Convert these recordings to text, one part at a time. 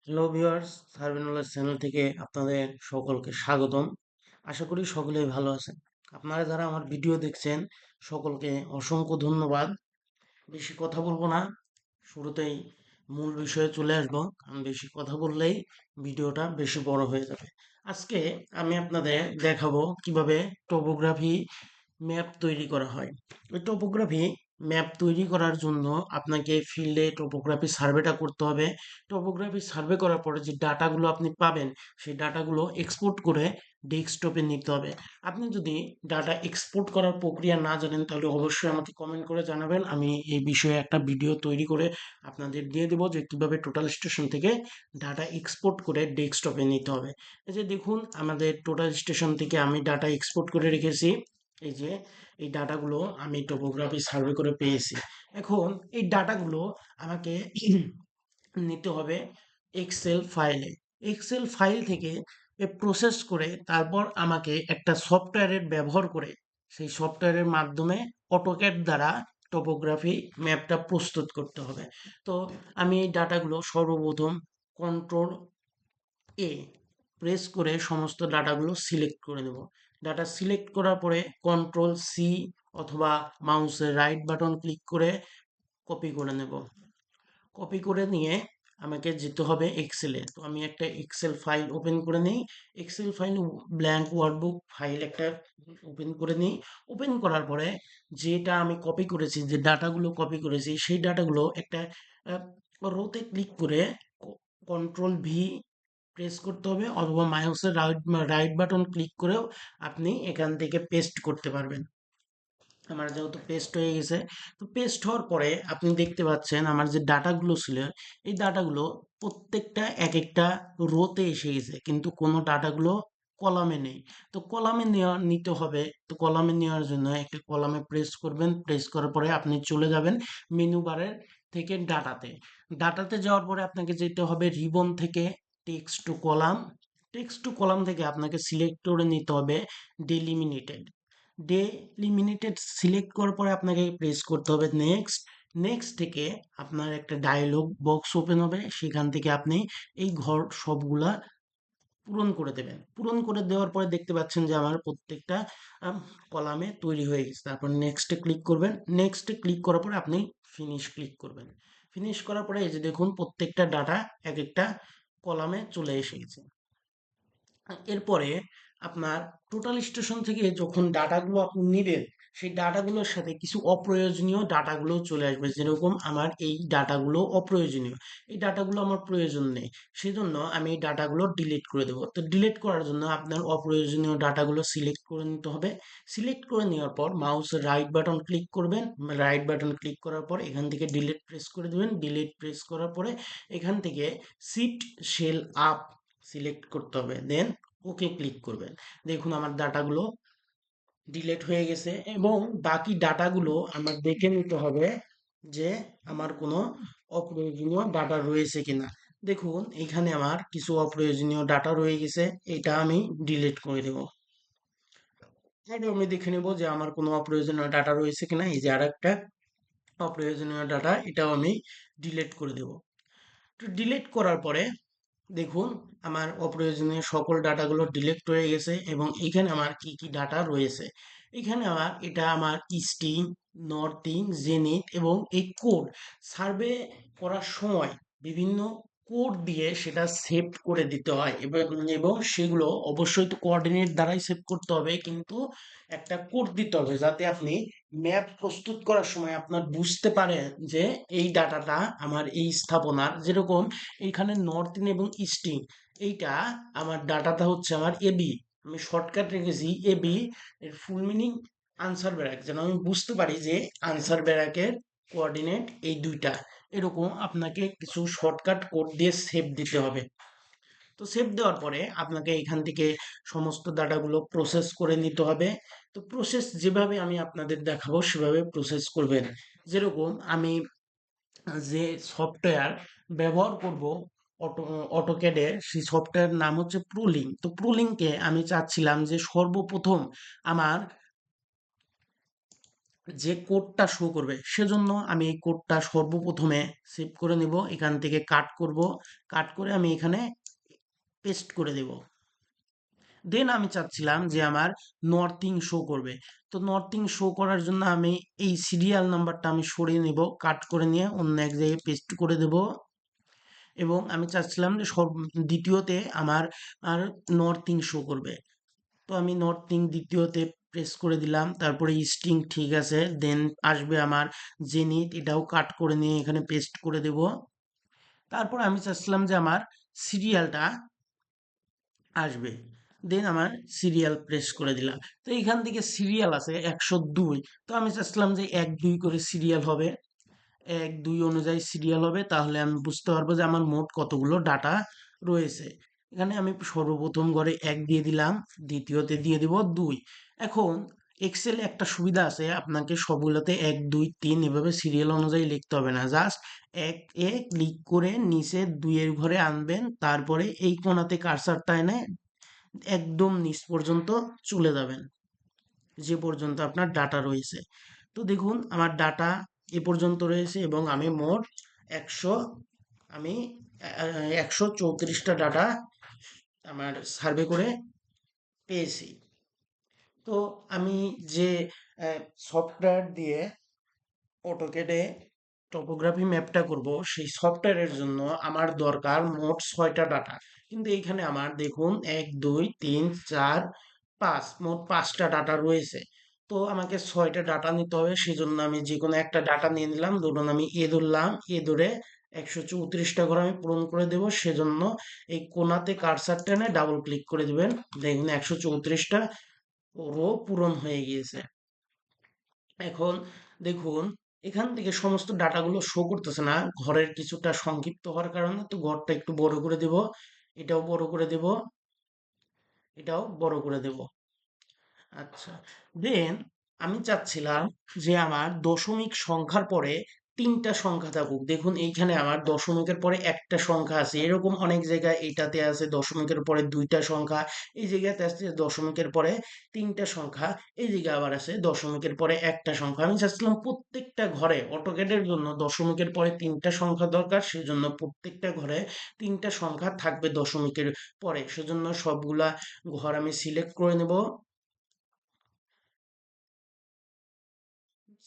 Hello viewers, সার্ভেনুল্লাহ channel থেকে আপনাদের সকলকে স্বাগতম। আশা করি সকলেই ভালো আছেন। আপনারা যারা আমার ভিডিও দেখছেন সকলকে অসংখ্য ধন্যবাদ। বেশি কথা বলবো না, শুরুতেই মূল বিষয়ে চলে আসবো, কারণ বেশি কথা বললেই ভিডিওটা বেশি বড় হয়ে যাবে। আজকে আমি আপনাদের দেখাবো কিভাবে টোপোগ্রাফি ম্যাপ তৈরি করা হয়। ওই টোপোগ্রাফি ম্যাপ তৈরি করার জন্য আপনাকে ফিল্ডে টোপোগ্রাফি সার্ভেটা করতে হবে। টোপোগ্রাফি সার্ভে করার পরে যে ডাটাগুলো আপনি পাবেন সেই ডাটাগুলো এক্সপোর্ট করে ডেস্কটপে নিতে হবে। আপনি যদি ডাটা এক্সপোর্ট করার প্রক্রিয়া না জানেন তাহলে অবশ্যই আমাকে কমেন্ট করে জানাবেন। আমি এই বিষয়ে একটা ভিডিও তৈরি করে আপনাদের দিয়ে দেবো যে কীভাবে টোটাল স্টেশন থেকে ডাটা এক্সপোর্ট করে ডেস্কটপে নিতে হবে। এই যে দেখুন, আমাদের টোটাল স্টেশন থেকে আমি ডাটা এক্সপোর্ট করে রেখেছি। এই যে এই ডাটাগুলো আমি টোপোগ্রাফি সার্ভে করে পেয়েছি। এখন এই ডাটাগুলো আমাকে নিতে হবে এক্সেল ফাইলে। এক্সেল ফাইল থেকে প্রসেস করে তারপর আমাকে একটা সফটওয়্যারের ব্যবহার করে সেই সফটওয়্যারের মাধ্যমে অটোক্যাড দ্বারা টোপোগ্রাফি ম্যাপটা প্রস্তুত করতে হবে। তো আমি এই ডাটাগুলো সর্বপ্রথম কন্ট্রোল এ প্রেস করে সমস্ত ডাটাগুলো সিলেক্ট করে নেব। ডাটা সিলেক্ট করার পরে কন্ট্রোল সি অথবা মাউসের রাইট বাটন ক্লিক করে কপি করে নেব। কপি করে নিয়ে আমাকে যেতে হবে এক্সেলে। তো আমি একটা এক্সেল ফাইল ওপেন করে নিই। Excel file blank workbook file একটা ওপেন করে নিই। ওপেন করার পরে যেটা আমি কপি করেছি, যে ডাটাগুলো কপি করেছি সেই ডাটাগুলো একটা রোতে ক্লিক করে কন্ট্রোল ভি প্রেস করতে হবে, অথবা মাউসের রাইট বাটন ক্লিক করেও আপনি এখান থেকে পেস্ট করতে পারবেন। আমার যেহেতু পেস্ট হয়ে গেছে, তো পেস্ট হওয়ার পরে আপনি দেখতে পাচ্ছেন আমার যে ডাটাগুলো ছিল এই ডাটাগুলো প্রত্যেকটা এক একটা রোতে এসে গেছে, কিন্তু কোনো ডাটাগুলো কলামে নেই। তো কলামে নিতে হবে। তো কলামে নেওয়ার জন্য একটা কলামে প্রেস করবেন। প্রেস করার পরে আপনি চলে যাবেন মেনু বারের থেকে ডাটাতে। ডাটাতে যাওয়ার পরে আপনাকে যেতে হবে রিবন থেকে text to column. Text to column থেকে আপনাকে সিলেক্ট করে নিতে হবে ডেলিমিনেটেড। ডেলিমিনেটেড সিলেক্ট করার পরে আপনাকে প্রেস করতে হবে নেক্সট। নেক্সট থেকে আপনার একটা ডায়লগ বক্স ওপেন হবে, সেখান থেকে আপনি এই ঘর সবগুলা পূরণ করে দেবেন। পূরণ করে দেওয়ার পরে দেখতে পাচ্ছেন যে আমার প্রত্যেকটা কলামে তৈরি হয়ে গেছে। তারপর নেক্সটে ক্লিক করবেন। নেক্সটে ক্লিক করার পরে আপনি ফিনিশ ক্লিক করবেন। ফিনিশ করার পরে এই যে দেখুন প্রত্যেকটা ডাটা এক একটা কলামে চলে এসে গেছে। এরপরে আপনার টোটাল স্টেশন থেকে যখন ডাটাগুলো আপনি নেবেন সেই ডাটাগুলোর সাথে কিছু অপ্রয়োজনীয় ডাটাগুলো চলে আসবে। যেরকম আমার এই ডাটাগুলো অপ্রয়োজনীয়, এই ডাটাগুলো আমার প্রয়োজন নেই, সেজন্য আমি এই ডাটাগুলো ডিলিট করে দেবো। তো ডিলিট করার জন্য আপনার অপ্রয়োজনীয় ডাটাগুলো সিলেক্ট করে নিতে হবে। সিলেক্ট করে নেওয়ার পর মাউসের রাইট বাটন ক্লিক করবেন। রাইট বাটন ক্লিক করার পর এখান থেকে ডিলিট প্রেস করে দেবেন। ডিলিট প্রেস করার পরে এখান থেকে শিফট সেল আপ সিলেক্ট করতে হবে, দেন ওকে ক্লিক করবেন। দেখুন আমার ডাটাগুলো ডিলিট হয়ে গেছে, এবং বাকি ডাটাগুলো আমার দেখে নিতে হবে যে আমার কোনো অপ্রয়োজনীয় ডাটা রয়েছে কিনা। দেখুন এখানে আমার কিছু অপ্রয়োজনীয় ডাটা রয়ে গেছে, এটা আমি ডিলিট করে দেব। এটা আমি দেখে নেব যে আমার কোনো অপ্রয়োজনীয় ডাটা রয়েছে কিনা। এই যে আর একটা অপ্রয়োজনীয় ডাটা, এটাও আমি ডিলিট করে দেব। তো ডিলিট করার পরে দেখুন আমার অপ্রয়োজনীয় সকল ডাটাগুলো ডিলিট হয়ে গেছে, এবং এইখানে আমার কি কি ডাটা রয়েছে। এখানে এটা আমার স্টিং, নর্থিং, জেনিথ এবং এই কোড সার্ভে করার সময় বিভিন্ন কোড দিয়ে সেটা সেভ করে দিতে হয়, এবং সেগুলো অবশ্যই তো কোঅর্ডিনেট দ্বারাই সেভ করতে হবে, কিন্তু একটা কোড দিতে হবে যাতে আপনি ম্যাপ প্রস্তুত করার সময় আপনার বুঝতে পারেন যে এই ডাটাটা আমার এই স্থাপনার। যেরকম এইখানে নর্থিং এবং ইস্টিং, এইটা আমার ডাটাটা হচ্ছে আমার এবি, আমি শর্টকাট রেখেছি এবি। এর ফুল মিনিং আনসার ব্যারাক, যেন আমি বুঝতে পারি যে আনসার ব্যারাকের কোঅর্ডিনেট এই দুইটা। এরকম আপনাকে কিছু শর্টকাট কোড দিয়ে সেভ দিতে হবে। তো সেভ দেওয়ার পরে আপনাকে এখান থেকে সমস্ত ডাটাগুলো প্রসেস করে নিতে হবে। তো প্রসেস যেভাবে আমি আপনাদের দেখাবো সেভাবে প্রসেস করবেন। যেরকম আমি যে সফটওয়্যার ব্যবহার করব অটো অটোক্যাডে, সেই সফটওয়্যার নাম হচ্ছে প্রুলিং। তো প্রুলিংকে আমি চাচ্ছিলাম যে সর্বপ্রথম আমার যে কোডটা শো করবে, সেজন্য আমি এই কোডটা সর্বপ্রথমে সেভ করে নিব, এখান থেকে কাট করব, কাট করে আমি এখানে পেস্ট করে দেব। দেন আমি চাচ্ছিলাম যে আমার নর্থিং শো করবে। তো নর্থিং শো করার জন্য আমি এই সিরিয়াল নাম্বারটা আমি সরিয়ে নেব, কাট করে নিয়ে অন্য এক জায়গায় পেস্ট করে দেব। এবং আমি চাচ্ছিলাম যে দ্বিতীয়তে আমার আর নর্থিং শো করবে। তো আমি নর্থিং দ্বিতীয়তে প্রেস করে দিলাম, তারপরে স্ট্রিং ঠিক আছে, দেন আসবে আমার জেনিথ, এটাও কাট করে নিয়ে এখানে পেস্ট করে দেব। তারপর আমি চাচ্ছিলাম যে আমার সিরিয়ালটা আসবে, দেন আমার সিরিয়াল প্রেস করে দিলাম। তো এইখান থেকে সিরিয়াল আছে 102, তো আমি চাচ্ছিলাম যে 1 2 করে সিরিয়াল হবে, 1 2 অনুযায়ী সিরিয়াল হবে, তাহলে আমি বুঝতে পারবো যে আমার মোট কতগুলো ডাটা রয়েছে। এখানে আমি সর্বপ্রথম ঘরে 1 দিয়ে দিলাম, দ্বিতীয়তে দিয়ে দিব 2। এখন এক্সেলে একটা সুবিধা আছে, আপনাকে সবগুলোতে 1 2 3 এভাবে সিরিয়াল অনুযায়ী লিখতে হবে না, জাস্ট 1 এ ক্লিক করে নিচে 2 এর ঘরে আনবেন, তারপরে এই কোণাতে কার্সারটা এনে একদম নিচ পর্যন্ত চলে যাবেন, যে পর্যন্ত আপনার ডাটা রয়েছে। তো দেখুন আমার ডাটা এ পর্যন্ত রয়েছে এবং আমি মোট 100 আমি 134টা ডাটা আমার সার্ভে করে পেয়েছি। তো আমি যে সফটওয়্যার দিয়ে অটোক্যাডে টপোগ্রাফি ম্যাপটা করব, সেই সফটওয়্যারের জন্য আমার দরকার মোট 6টা ডাটা। কিন্তু এইখানে আমার দেখুন 1 2 3 4 5, মোট 5টা ডাটা রয়েছে। তো আমাকে 6টা ডাটা নিতে হবে, সেজন্য আমি যে কোনো একটা ডাটা নিয়ে নিলাম। ধরুন আমি এ ধরলাম, এ ধরে 134টা ঘর আমি পূরণ করে দেব, সেজন্য এই কোণাতে কার্সার টেনে ডাবল ক্লিক করে দিবেন, দেখুন 134টা রো পূরণ হয়ে গিয়েছে। এখন দেখুন এখান থেকে সমস্ত ডাটাগুলো শো করতেছে না, ঘরের কিছুটা সংক্ষিপ্ত হওয়ার কারণে। তো ঘরটা একটু বড় করে দেব, এটাও বড় করে দেব, এটাও বড় করে দেব। আচ্ছা, দেন আমি চাচ্ছিলাম যে আমার দশমিক সংখ্যার পরে 3টা সংখ্যা থাকুক। দেখুন এইখানে আমার দশমিকের পরে একটা সংখ্যা আছে, এরকম অনেক জায়গায় এইটাতে আছে দশমিকের পরে 2টা সংখ্যা, এই জায়গাতে আছে দশমিকের পরে 3টা সংখ্যা, এই জায়গায় আবার আছে দশমিকের পরে একটা সংখ্যা। আমি চাচ্ছিলাম প্রত্যেকটা ঘরে, অটোক্যাডের জন্য দশমিকের পরে 3টা সংখ্যা দরকার, সেজন্য প্রত্যেকটা ঘরে 3টা সংখ্যা থাকবে দশমিকের পরে, সেজন্য সবগুলা ঘর আমি সিলেক্ট করে নেব।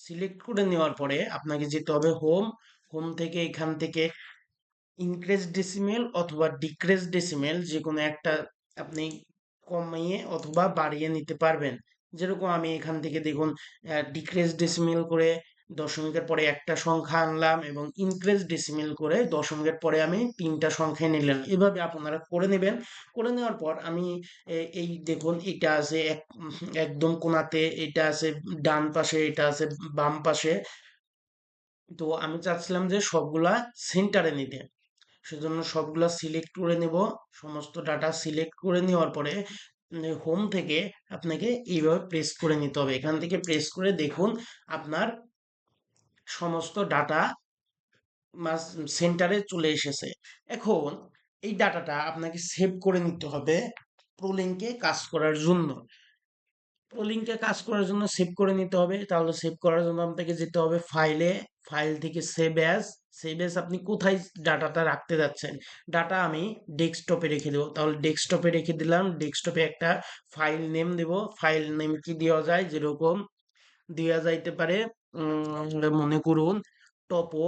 সিলেক্ট করে নেওয়ার পরে আপনাকে যেতে হবে হোম, হোম থেকে এখান থেকে ইনক্রিজ ডেসিমেল অথবা ডিক্রিজ ডেসিমেল যে কোনো একটা আপনি কমিয়ে অথবা বাড়িয়ে নিতে পারবেন। যেরকম আমি এখান থেকে দেখুন ডিক্রিজ ডেসিমেল করে দশমিকের পরে একটা সংখ্যা আনলাম এবং ইনক্রিজ ডেসিমেল করে দশমিকের পরে আমি 3টা সংখ্যা নিলাম। এভাবে আপনারা করে নেবেন। করে নেওয়ার পর আমি এই দেখুন এটা আছে একদম কোণাতে, এটা আছে ডান পাশে, এটা আছে বাম পাশে। তো আমি চাচ্ছিলাম যে সবগুলা সেন্টারে নিতে, সেজন্য সবগুলা সিলেক্ট করে নেব। সমস্ত ডাটা সিলেক্ট করে নেওয়ার পরে হোম থেকে আপনাকে এইভাবে প্রেস করে নিতে হবে, এখান থেকে প্রেস করে দেখুন আপনার সমস্ত ডাটা সেন্টারে চলে এসেছে। এখন এই ডাটাটা আপনাকে সেভ করে নিতে হবে প্রোলিংকে কাজ করার জন্য। লিঙ্কে কাজ করার জন্য সেভ করে নিতে হবে, তাহলে সেভ করার জন্য আপনাকে যেতে হবে ফাইলে, ফাইল থেকে সেভ অ্যাজ। সেভ অ্যাজ আপনি কোথায় ডাটাটা রাখতে যাচ্ছেন, ডাটা আমি ডেস্কটপে রেখে দেবো, তাহলে ডেস্কটপে রেখে দিলাম। ডেস্কটপে একটা ফাইল নেম দেব, ফাইল নেম কি দেওয়া যায়, যেরকম দেওয়া যাইতে পারে মনে করুন টপো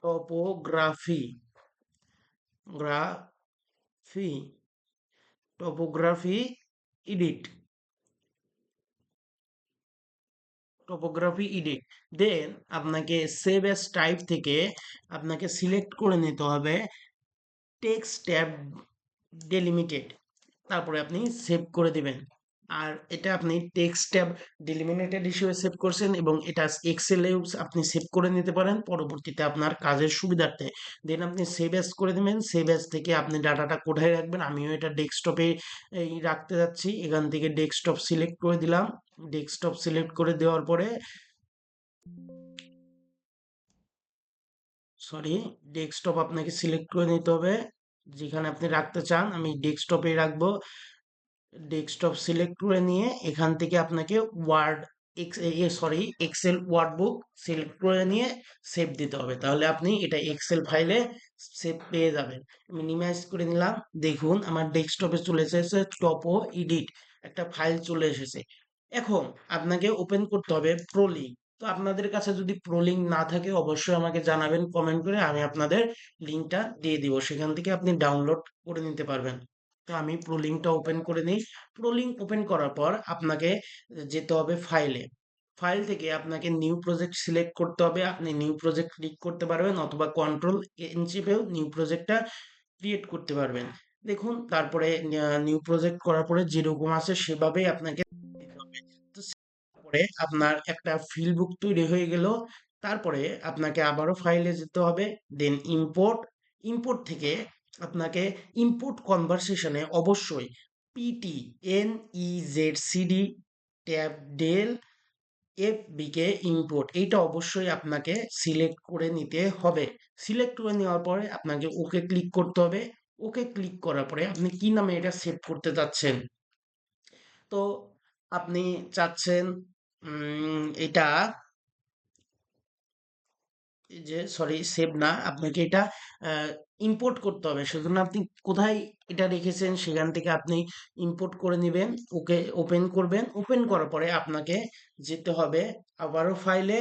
topography গ্রাফি topography edit, topography edit. দেন আপনাকে সেভ এস টাইপ থেকে আপনাকে সিলেক্ট করে নিতে হবে টেক্সট ট্যাব ডেলিমিটেড, তারপরে আপনি সেভ করে দিবেন। আর এটা আপনি টেক্সট ট্যাব ডেলিমিটেড হিসেবে সেভ করছেন এবং এটা এক্সেলে আপনি সেভ করে নিতে পারেন পরবর্তীতে আপনার কাজের সুবিধার্থে। দেন আপনি সেভ এস করে দিবেন, সেভ এস থেকে আপনি ডাটাটা কোথায় রাখবেন, আমিও এটা ডেস্কটপে এই রাখতে যাচ্ছি, এখান থেকে ডেস্কটপ সিলেক্ট করে দিলাম। ডেস্কটপ সিলেক্ট করে দেওয়ার পরে সরি, ডেস্কটপ আপনাকে সিলেক্ট করে নিতে হবে যেখানে আপনি রাখতে চান, আমি ডেস্কটপে রাখবো। ডেস্কটপ সিলেক্ট করে নিয়ে এখান থেকে আপনাকে ওয়ার্ড এক্সেল ওয়ার্ডবুক সিলেক্ট করে নিয়ে সেভ দিতে হবে, তাহলে আপনি এটা এক্সেল ফাইলে সেভ পেয়ে যাবেন। মিনিমাইজ করে নিলাম, দেখুন আমার ডেস্কটপে চলে এসেছে টপো এডিট একটা ফাইল চলে এসেছে। এখন আপনাকে ওপেন করতে হবে প্রোলিং। তো আপনাদের কাছে যদি প্রোলিং না থাকে অবশ্যই আমাকে জানাবেন কমেন্ট করে, আমি আপনাদের লিঙ্কটা দিয়ে দিব, সেখান থেকে আপনি ডাউনলোড করে নিতে পারবেন। তো আমি প্রো লিঙ্কটা ওপেন করে নিই। প্রো লিঙ্ক ওপেন করার পর আপনাকে যেতে হবে ফাইলে। ফাইল থেকে আপনাকে নিউ প্রজেক্ট সিলেক্ট করতে হবে, আপনি নিউ প্রজেক্ট ক্লিক করতে পারবেন অথবা কন্ট্রোল এন চেপেও নিউ প্রজেক্টটা ক্রিয়েট করতে পারবেন। দেখুন তারপরে নিউ প্রজেক্ট করার পরে যেরকম আছে সেভাবেই আপনাকে দিতে হবে। তো তারপরে আপনার একটা ফিল বুক তৈরি হয়ে গেল। তারপরে আপনাকে আবারও ফাইলে যেতে হবে, দেন ইম্পোর্ট। ইম্পোর্ট থেকে আপনাকে ইম্পোর্ট কনভারসেশনে অবশ্যই পিটি NEZCD ট্যাব ডেল FBK ইম্পোর্ট এইটা অবশ্যই আপনাকে সিলেক্ট করে নিতে হবে। সিলেক্ট করে নেওয়ার পরে আপনাকে ওকে ক্লিক করতে হবে। ওকে ক্লিক করার পরে আপনি কি নামে এটা সেভ করতে চাচ্ছেন, তো আপনি চাচ্ছেন এটা যে সরি সেভ না, আপনাকে এটা ইম্পোর্ট করতে হবে, সেজন্য আপনি কোথায় এটা রেখেছেন সেখান থেকে আপনি ইম্পোর্ট করে নেবেন। ওকে ওপেন করবেন, ওপেন করার পরে আপনাকে যেতে হবে আবারও ফাইলে।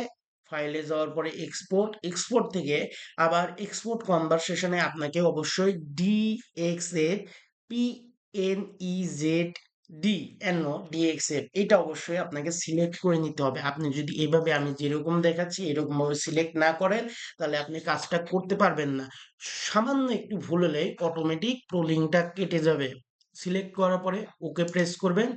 ফাইলে যাওয়ার পরে এক্সপোর্ট, এক্সপোর্ট থেকে আবার এক্সপোর্ট কনভারসেশনে আপনাকে অবশ্যই DXF PNEZD এটা অবশ্যই আপনাকে সিলেক্ট করে নিতে হবে। আপনি যদি এভাবে আমি যেরকম দেখাচ্ছি এরকম ভাবে সিলেক্ট না করেন তাহলে আপনি কাজটা করতে পারবেন না। সামান্য একটু ভুল হলে অটোমেটিক প্রোলিংটা কেটে যাবে। সিলেক্ট করার পরে ওকে প্রেস করবেন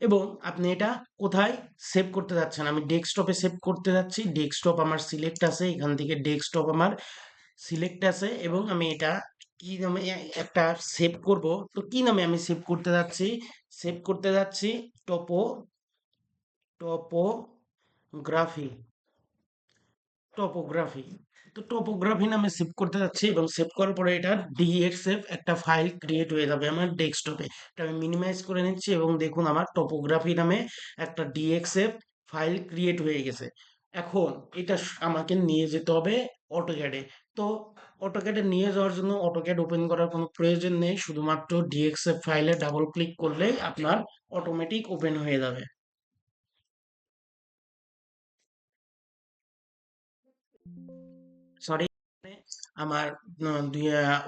এবং আপনি এটা কোথায় সেভ করতে যাচ্ছেন, আমি ডেস্কটপে সেভ করতে যাচ্ছি। ডেস্কটপ আমার সিলেক্ট আছে, এখান থেকে ডেস্কটপ আমার সিলেক্ট আছে এবং আমি এটা কি নামে একটা সেভ করব, তো কি নামে আমি সেভ করতে যাচ্ছি, সেভ করতে যাচ্ছি টপো টপোগ্রাফি টপোগ্রাফি তো টপোগ্রাফি নামে সেভ করতে যাচ্ছি এবং সেভ করার পরে এটা DXF একটা ফাইল ক্রিয়েট হয়ে যাবে আমার ডেস্কটপে। এটা আমি মিনিমাইজ করে নিচ্ছি এবং দেখুন আমার টপোগ্রাফি নামে একটা DXF ফাইল ক্রিয়েট হয়ে গেছে। এখন এটা আমাকে নিয়ে যেতে হবে অটোক্যাডে। তো অটোক্যাডে নিয়ে যাওয়ার জন্য অটোক্যাড ওপেন করার কোনো প্রয়োজন নেই, শুধুমাত্র DXF ফাইলে ডাবল ক্লিক করলেই আপনার অটোমেটিক ওপেন হয়ে যাবে। সরি, আমার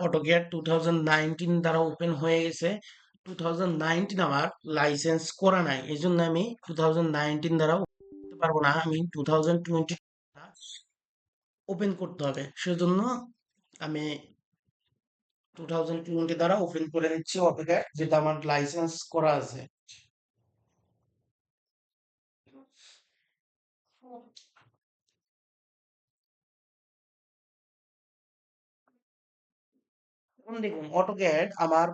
অটোক্যাড 2019 দ্বারা ওপেন হয়ে গেছে। 2019 আমার লাইসেন্স করা নাই, এই জন্য আমি 2019 দ্বারা open করতে পারবো না, আমি 2020 ওপেন করতে হবে, সেজন্য আমি 2020 দ্বারা ওপেন করে নিচ্ছি অটোক্যাড, যেটা আমার লাইসেন্স করা আছে। এখন দেখুন অটোক্যাড আমার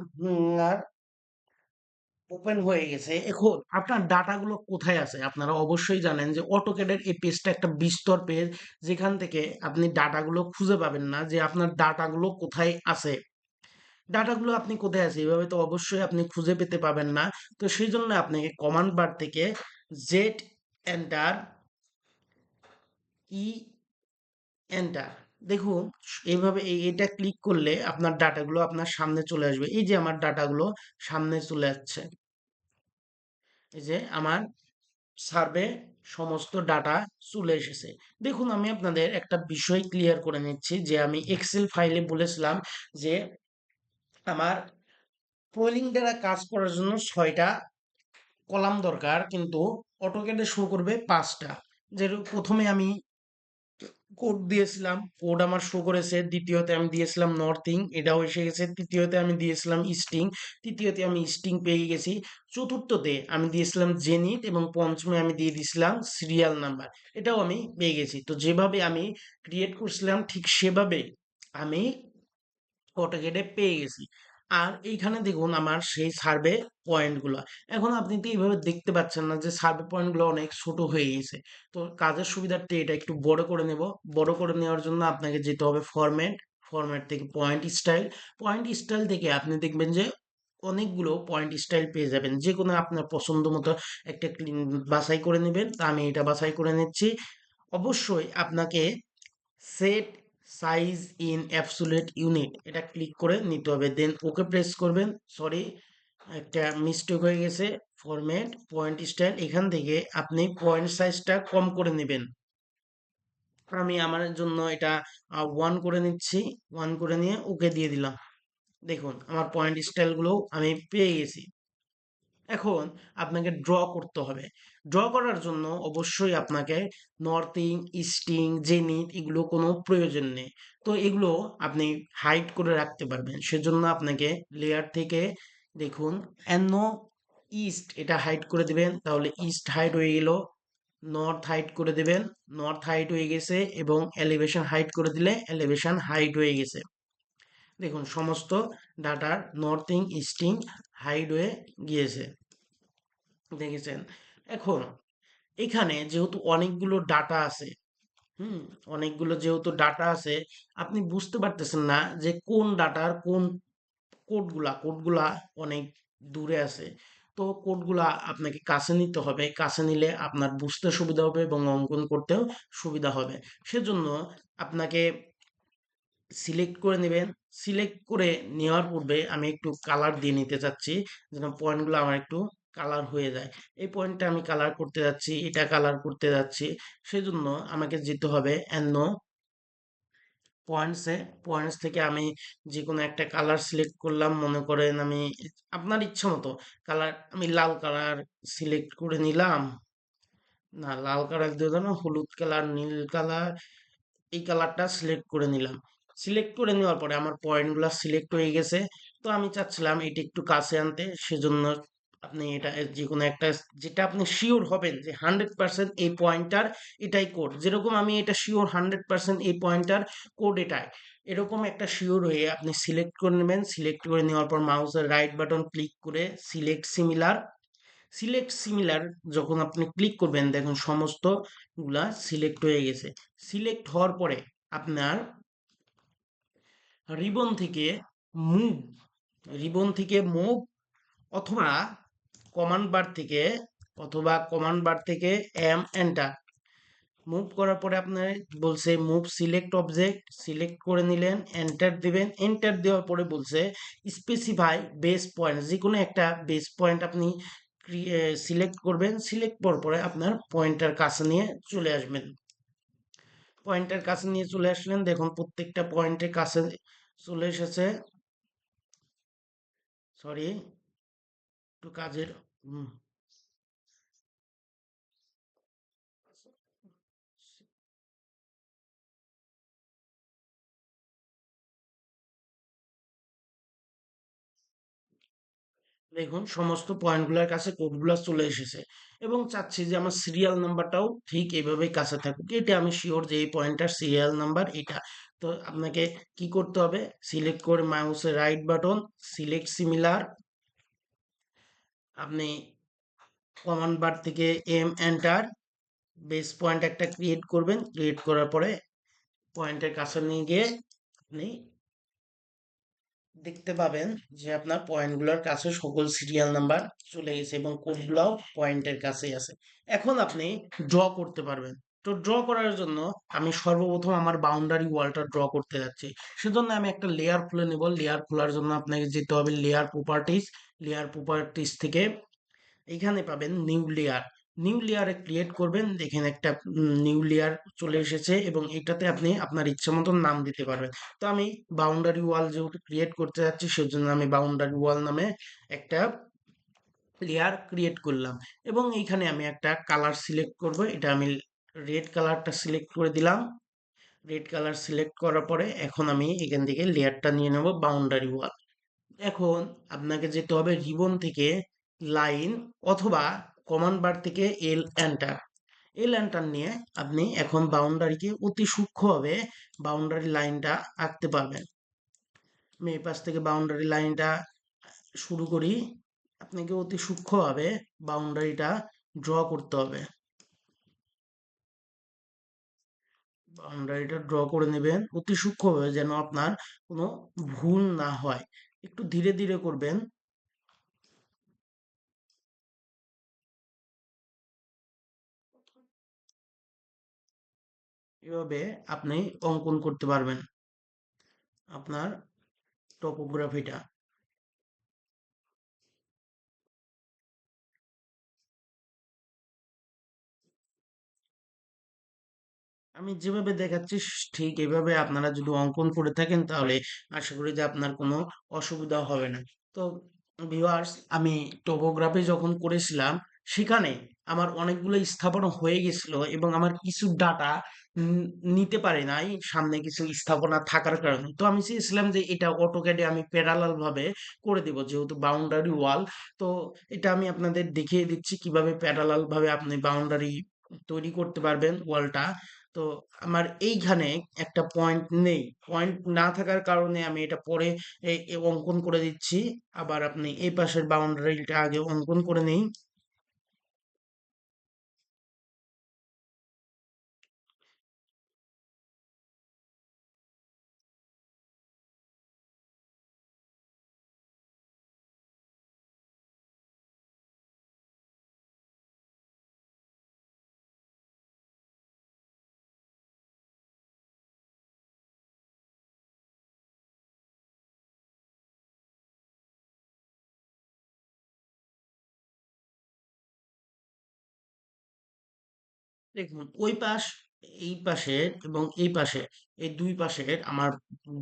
ওপেন হয়ে গেছে। এখন আপনার ডাটাগুলো কোথায় আছে আপনারা অবশ্যই জানেন যে অটোক্যাডের এই পেজটা একটা বিস্তর পেজ, যেখান থেকে আপনি ডাটাগুলো খুঁজে পাবেন না যে আপনার ডাটাগুলো কোথায় আছে। ডাটাগুলো আপনি কোথায় আছে এভাবে তো অবশ্যই আপনি খুঁজে পেতে পাবেন না। তো সেই জন্য আপনাকে কমান্ড বার থেকে জেড এন্টার ই এন্টার, দেখুন এইভাবে এটা ক্লিক করলে আপনার ডাটাগুলো আপনার সামনে চলে আসবে। এই যে আমার ডাটাগুলো সামনে চলে আসছে, এই যে আমার সার্ভে সমস্ত ডাটা চলে এসেছে। দেখুন আমি আপনাদের একটা বিষয় ক্লিয়ার করে নিচ্ছি যে আমি এক্সেল ফাইলে বলেছিলাম যে আমার পোলিং দ্বারা কাজ করার জন্য 6টা কলাম দরকার, কিন্তু অটোক্যাডে শো করবে 5টা। যে প্রথমে আমি কোড দিয়েছিলাম, কোড আমার শো করেছে। দ্বিতীয়তে আমি দিয়েছিলাম নর্থিং, এটাও এসে গেছে। তৃতীয়তে আমি দিয়েছিলাম ইস্টিং, তৃতীয়তে আমি ইস্টিং পেয়ে গেছি। চতুর্থতে আমি দিয়েছিলাম জেনিথ এবং পঞ্চমে আমি দিয়ে দিয়েছিলাম সিরিয়াল নাম্বার, এটাও আমি পেয়ে গেছি। তো যেভাবে আমি ক্রিয়েট করছিলাম ঠিক সেভাবে আমি অটোক্যাডে পেয়ে গেছি। আর এইখানে দেখুন আমার সেই সার্ভে পয়েন্টগুলো। এখন আপনি তো এইভাবে দেখতে পাচ্ছেন না যে সার্ভে পয়েন্টগুলো অনেক ছোট হয়ে গেছে। তো কাজের সুবিধার্থে এটা একটু বড় করে নেব। বড় করে নেওয়ার জন্য আপনাকে যেতে হবে ফরম্যাট, ফরম্যাট থেকে পয়েন্ট স্টাইল, পয়েন্ট স্টাইল থেকে আপনি দেখবেন যে অনেকগুলো পয়েন্ট স্টাইল পেয়ে যাবেন, যে কোনো আপনার পছন্দ মতো একটা বাছাই করে নেবেন। তা আমি এটা বাছাই করে নিচ্ছি। অবশ্যই আপনাকে set size in absolute unit এটা ক্লিক করে নিতে হবে, দেন ওকে প্রেস করবেন। সরি, একটা মিস্টেক হয়ে গেছে। ফরম্যাট পয়েন্ট স্টাইল, এখান থেকে আপনি পয়েন্ট সাইজটা কম করে নেবেন। আমি আমার জন্য এটা 1 করে নিচ্ছি। 1 করে নিয়ে ওকে দিয়ে দিলাম। দেখুন আমার পয়েন্ট স্টাইলগুলো আমি পেয়ে গেছি। এখন আপনাকে ড্র করতে হবে। ড্র করার জন্য অবশ্যই আপনাকে নর্থিং, ইস্টিং, জেনিথ এগুলো কোনো প্রয়োজন নেই। তো এগুলো আপনি হাইড করে রাখতে পারবেন। সেজন্য আপনাকে লেয়ার থেকে দেখুন অ্যানো ইস্ট এটা হাইড করে দিবেন, তাহলে ইস্ট হাইড হয়ে গেল। নর্থ হাইড করে দিবেন, নর্থ হাইড হয়ে গেছে। এবং এলিভেশন হাইড করে দিলে এলিভেশন হাইড হয়ে গেছে। দেখুন সমস্ত ডাটার নর্থিং, ইস্টিং হাইড হয়ে গিয়েছে, দেখেছেন। এখন এখানে যেহেতু অনেকগুলো ডাটা আছে, হুম, অনেকগুলো যেহেতু ডাটা আছে, আপনি বুঝতে পারতেছেন না যে কোন ডাটার কোন কোডগুলা অনেক দূরে আছে। তো কোডগুলা আপনাকে কাছে নিতে হবে, কাছে নিলে আপনার বুঝতে সুবিধা হবে এবং অঙ্কন করতেও সুবিধা হবে। সেজন্য আপনাকে সিলেক্ট করে নেবেন। সিলেক্ট করে নেওয়ার পূর্বে আমি একটু কালার দিয়ে নিতে চাচ্ছি, যেন পয়েন্টগুলো আমার একটু কালার হয়ে যায়। এই পয়েন্টটা আমি কালার করতে যাচ্ছি, এটা কালার করতে যাচ্ছি। সেজন্য আমাকে যেতে হবে অ্যানো পয়েন্টসে। পয়েন্টস থেকে আমি যে কোনো একটা কালার সিলেক্ট করলাম, মনে করেন আমি আপনার ইচ্ছা মতো কালার, আমি লাল কালার সিলেক্ট করে নিলাম। না, লাল কালার দিয়ে না, হলুদ কালার, নীল কালার, এই কালারটা সিলেক্ট করে নিলাম। সিলেক্ট করে নেওয়ার পরে আমার পয়েন্টগুলো সিলেক্ট হয়ে গেছে। তো আমি চাচ্ছিলাম এটা একটু কাছে আনতে, সেজন্য আপনি এটা যে কোনো একটা, যেটা আপনি শিওর হবেন যে 100% এই পয়েন্টার এটাই কোড, যেরকম আমি এটা শিওর 100% এই পয়েন্টার কোড এটাই, এরকম একটা শিওর হয়ে আপনি সিলেক্ট করে নেবেন। সিলেক্ট করে নেওয়ার পর মাউসের রাইট বাটন ক্লিক করে সিলেক্ট সিমিলার। সিলেক্ট সিমিলার যখন আপনি ক্লিক করবেন, দেখুন সমস্ত গুলা সিলেক্ট হয়ে গেছে। সিলেক্ট হওয়ার পরে আপনার রিবন থেকে মুভ, রিবন থেকে মুভ, অথবা কমান্ড বার থেকে, এম এন্টার মুভ করার পরে আপনার বলছে মুভ সিলেক্ট অবজেক্ট, সিলেক্ট করে নিলেন, এন্টার দিবেন। এন্টার দেওয়ার পরে বলছে স্পেসিফাই বেস পয়েন্ট, যে কোনো একটা বেস পয়েন্ট আপনি সিলেক্ট করবেন। সিলেক্ট করার পরে আপনার পয়েন্টার কাছে নিয়ে চলে আসবেন। পয়েন্টের কাছে নিয়ে চলে আসলেন, দেখুন প্রত্যেকটা পয়েন্টের কাছে চলে এসেছে। সরি, একটু কাজের দেখুন সমস্ত পয়েন্টগুলোর কাছে কোডগুলো চলে এসেছে। এবং চাচ্ছি যে আমার সিরিয়াল নাম্বারটাও ঠিক এইভাবেই কাছে থাকুক, এটা আমি শিওর যে এই পয়েন্টটার সিরিয়াল নাম্বার এটা। তো আপনাকে কি করতে হবে, সিলেক্ট করে মাউসের রাইট বাটন সিলেক্ট সিমিলার, আপনি কমান্ড বার থেকে এম এন্টার, বেস পয়েন্ট একটা ক্রিয়েট করবেন। ক্রিয়েট করার পরে পয়েন্টের কাছে নিয়ে গিয়ে আপনি দেখতে পাবেন যে আপনার পয়েন্টগুলোর কাছে সকল সিরিয়াল নাম্বার চলে গেছে এবং কোডগুলোও পয়েন্টের কাছেই আছে। এখন আপনি ড্র করতে পারবেন। তো ড্র করার জন্য আমি সর্বপ্রথম আমার বাউন্ডারি ওয়ালটা ড্র করতে যাচ্ছি। সেজন্য আমি একটা লেয়ার খুলে নেব। লেয়ার খোলার জন্য আপনাকে যেতে হবে লেয়ার প্রপার্টিজ। লেয়ার প্রপার্টিজ থেকে এইখানে পাবেন নিউ লেয়ার। নিউ লেয়ারে ক্রিয়েট করবেন, দেখেন একটা নিউ লেয়ার চলে এসেছে এবং এটাতে আপনি আপনার ইচ্ছা মতন নাম দিতে পারবেন। তো আমি বাউন্ডারি ওয়াল যেহেতু ক্রিয়েট করতে যাচ্ছি, সেজন্য আমি বাউন্ডারি ওয়াল নামে একটা লেয়ার ক্রিয়েট করলাম। এবং এইখানে আমি একটা কালার সিলেক্ট করব, এটা আমি রেড কালারটা সিলেক্ট করে দিলাম। রেড কালার সিলেক্ট করার পরে এখন আমি এখান থেকে লেয়ারটা নিয়ে নেব বাউন্ডারি ওয়াল। এখন আপনাকে যেতে হবে রিবন থেকে লাইন, অথবা কমান্ড বার থেকে এল এন্টার। এল এন্টার নিয়ে আপনি এখন বাউন্ডারিকে অতি সূক্ষ্মভাবে বাউন্ডারি লাইনটা আঁকতে পারবেন। আমি এই পাশ থেকে বাউন্ডারি লাইনটা শুরু করি। আপনাকে অতি সূক্ষ্মভাবে বাউন্ডারিটা ড্র করতে হবে। বাউন্ডারিটা ড্র করে নেবেন অতি সূক্ষ্মভাবে, যেন আপনার কোনো ভুল না হয়। একটু ধীরে ধীরে করবেন। এভাবে আপনি অঙ্কন করতে পারবেন আপনার টপোগ্রাফিটা। আমি যেভাবে দেখাচ্ছি ঠিক এভাবে আপনারা যদি অঙ্কন করে থাকেন তাহলে আশা করি যে আপনার কোনো অসুবিধা হবে না। তো ভিউয়ার্স, আমি টোপোগ্রাফি যখন করেছিলাম সেখানে আমার অনেকগুলো স্থাপনা হয়ে গেছিল এবং আমার কিছু ডাটা নিতে পারে নাই সামনে কিছু স্থাপনা থাকার কারণে। তো আমি চেয়েছিলাম যে এটা অটোক্যাডে আমি প্যারালাল ভাবে করে দেব, যেহেতু বাউন্ডারি ওয়াল। তো এটা আমি আপনাদের দেখিয়ে দিচ্ছি কিভাবে প্যারালাল ভাবে আপনি বাউন্ডারি তৈরি করতে পারবেন ওয়ালটা। তো আমার এইখানে একটা পয়েন্ট নেই, পয়েন্ট না থাকার কারণে আমি এটা পরে অঙ্কন করে দিচ্ছি। আবার আপনি এই পাশের বাউন্ডারিটা আগে অঙ্কন করে নেই। দেখুন ওই পাশ, এই পাশের এবং এই পাশে, এই দুই পাশের আমার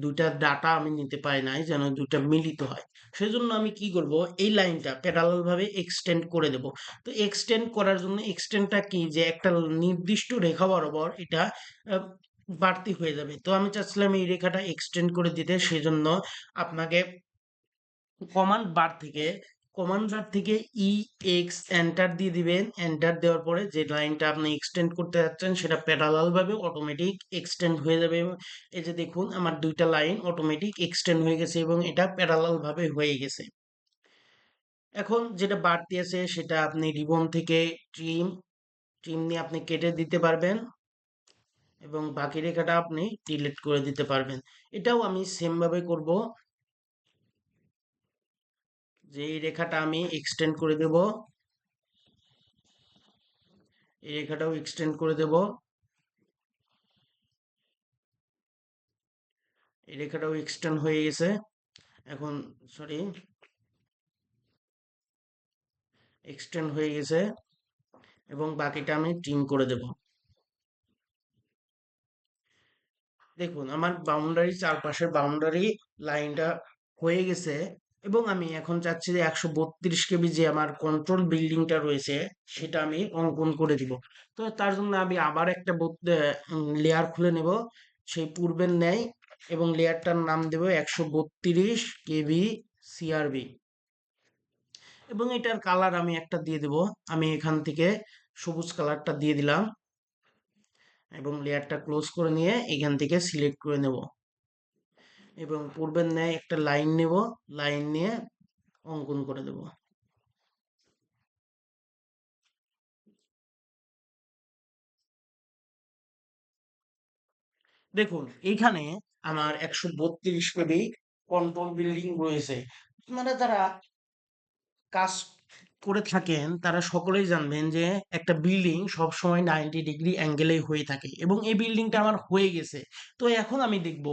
দুইটা ডাটা আমি নিতে পারি নাই যেন দুইটা মিলিত হয়। সেজন্য আমি কি করব, এই লাইনটা প্যারালাল ভাবে এক্সটেন্ড করে দেব। তো এক্সটেন্ড করার জন্য এক্সটেন্ডটা কি, যে একটা নির্দিষ্ট রেখা বরাবর এটা আহ, বাড়তি হয়ে যাবে। তো আমি চাচ্ছিলাম এই রেখাটা এক্সটেন্ড করে দিতে, সেজন্য আপনাকে কমান্ড বার থেকে, ই এক্স এন্টার দিয়ে দিবেন। এন্টার দেওয়ার পরে যে লাইনটা আপনি এক্সটেন্ড করতে যাচ্ছেন সেটা প্যারালাল ভাবে অটোমেটিক এক্সটেন্ড হয়ে যাবে। এবং এই যে দেখুন আমার দুইটা লাইন অটোমেটিক এক্সটেন্ড হয়ে গেছে এবং এটা প্যারালাল ভাবে হয়ে গেছে। এখন যেটা বাড়তি আছে সেটা আপনি রিবন থেকে ট্রিম ট্রিম নিয়ে আপনি কেটে দিতে পারবেন এবং বাকি রেখাটা আপনি ডিলিট করে দিতে পারবেন। এটাও আমি সেম ভাবে করব, যে এই রেখাটা আমি এক্সটেন্ড করে দেব, এই রেখাটাও এক্সটেন্ড করে দেব, এই রেখাটাও এক্সটেন্ড হয়ে গেছে। এখন সরি, এক্সটেন্ড হয়ে গেছে এবং বাকিটা আমি ট্রিম করে দেব। দেখুন আমার বাউন্ডারি, চারপাশের বাউন্ডারি লাইনটা হয়ে গেছে। এবং আমি এখন চাচ্ছি যে 132 কেবি যে আমার কন্ট্রোল বিল্ডিংটা রয়েছে সেটা আমি অঙ্কন করে দিব। তো তার জন্য আমি আবার একটা লেয়ার খুলে নেব সেই পূর্বের ন্যায়, এবং লেয়ারটার নাম দেব 132 কেবি সিআরবি। এবং এটার কালার আমি একটা দিয়ে দেব, আমি এখান থেকে সবুজ কালারটা দিয়ে দিলাম এবং লেয়ারটা ক্লোজ করে নিয়ে এখান থেকে সিলেক্ট করে নেব এবং পূর্বের ন্যায় একটা লাইন নেব, লাইন নিয়ে অঙ্কন করে দেব। দেখুন এইখানে আমার 132 কেবি কন্ট্রোল বিল্ডিং রয়েছে। আপনারা যারা কাজ করে থাকেন তারা সকলেই জানবেন যে একটা বিল্ডিং সব সময় 90 ডিগ্রি অ্যাঙ্গেলেই হয়ে থাকে এবং এই বিল্ডিংটা আমার হয়ে গেছে। তো এখন আমি দেখব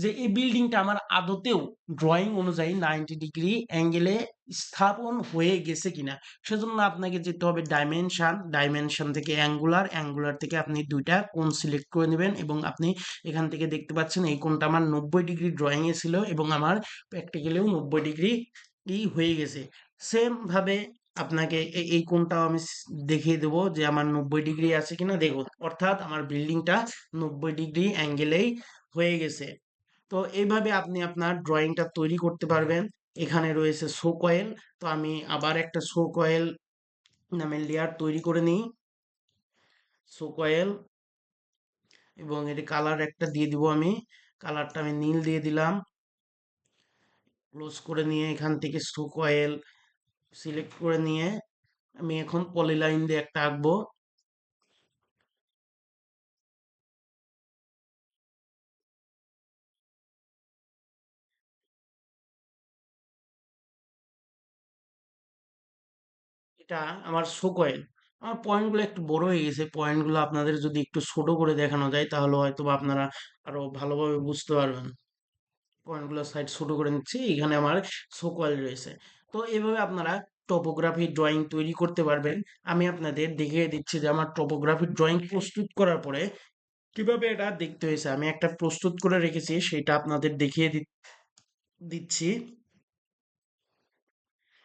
যে এই বিল্ডিংটা আমার আদতেও ড্রয়িং অনুযায়ী 90 ডিগ্রি অ্যাঙ্গেলে স্থাপন হয়ে গেছে কিনা। সেজন্য আপনাকে যেতে হবে ডাইমেনশন, ডাইমেনশন থেকে অ্যাঙ্গুলার, অ্যাঙ্গুলার থেকে আপনি দুইটা কোণ সিলেক্ট করে নেবেন এবং আপনি এখান থেকে দেখতে পাচ্ছেন এই কোণটা আমার 90 ডিগ্রি ড্রয়িং এ ছিল এবং আমার প্র্যাকটিক্যালিও 90 ডিগ্রি হয়ে গেছে। সেম ভাবে আপনাকে এই কোণটাও আমি দেখিয়ে দেবো যে আমার 90 ডিগ্রি আছে কিনা দেখুন, অর্থাৎ আমার বিল্ডিংটা 90 ডিগ্রি অ্যাঙ্গেলেই হয়ে গেছে। তো এইভাবে আপনি আপনার ড্রয়িংটা তৈরি করতে পারবেন। এখানে রয়েছে শো কয়েল। তো আমি আবার একটা শো কয়েল নামের লেয়ার তৈরি করে নিই, শো কয়েল, এবং এর কালার একটা দিয়ে দিব আমি, কালারটা আমি নীল দিয়ে দিলাম। ক্লোজ করে নিয়ে এখান থেকে শো কয়েল সিলেক্ট করে নিয়ে আমি এখন পলিলাইন দিয়ে একটা আঁকবো। এটা আমার শো কয়েল। আমার পয়েন্টগুলো একটু বড় হয়ে গেছে। পয়েন্টগুলো আপনাদের যদি একটু ছোট করে দেখানো যায় তাহলে হয়তো বা আপনারা আরো ভালোভাবে বুঝতে পারবেন। পয়েন্টগুলো সাইড ছোট করে নিচ্ছি, এখানে আমার সোকোয়েল রয়েছে। তো এইভাবে আপনারা টপোগ্রাফি ড্রয়িং তৈরি করতে পারবেন। আমি আপনাদের দেখিয়ে দিচ্ছি যে আমার টপোগ্রাফি ড্রয়িং প্রস্তুত করার পরে কিভাবে এটা দেখতে হয়েছে। আমি একটা প্রস্তুত করে রেখেছি, সেটা আপনাদের দেখিয়ে দিচ্ছি।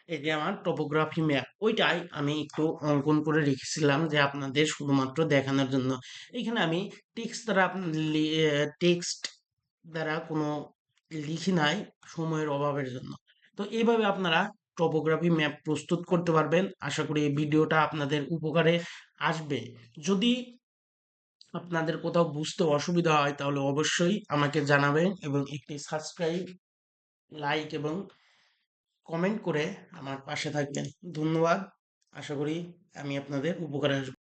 এই যে আমার টপোগ্রাফি ম্যাপ, ওইটাই আমি একটু অঙ্কন করে রেখেছিলাম যে আপনাদের শুধুমাত্র দেখানোর জন্য। এখানে আমি টেক্সট দ্বারা কোনো লিখি নাই, সময়ের অভাবের জন্য। তো এইভাবে আপনারা টপোগ্রাফি ম্যাপ প্রস্তুত করতে পারবেন। আশা করি এই ভিডিওটা আপনাদের উপকারে আসবে। যদি আপনাদের কোথাও বুঝতে অসুবিধা হয় তাহলে অবশ্যই আমাকে জানাবেন এবং একটি সাবস্ক্রাইব, লাইক এবং কমেন্ট করে আমার পাশে থাকবেন। ধন্যবাদ। আশা করি আমি আপনাদের উপকারে আসবো।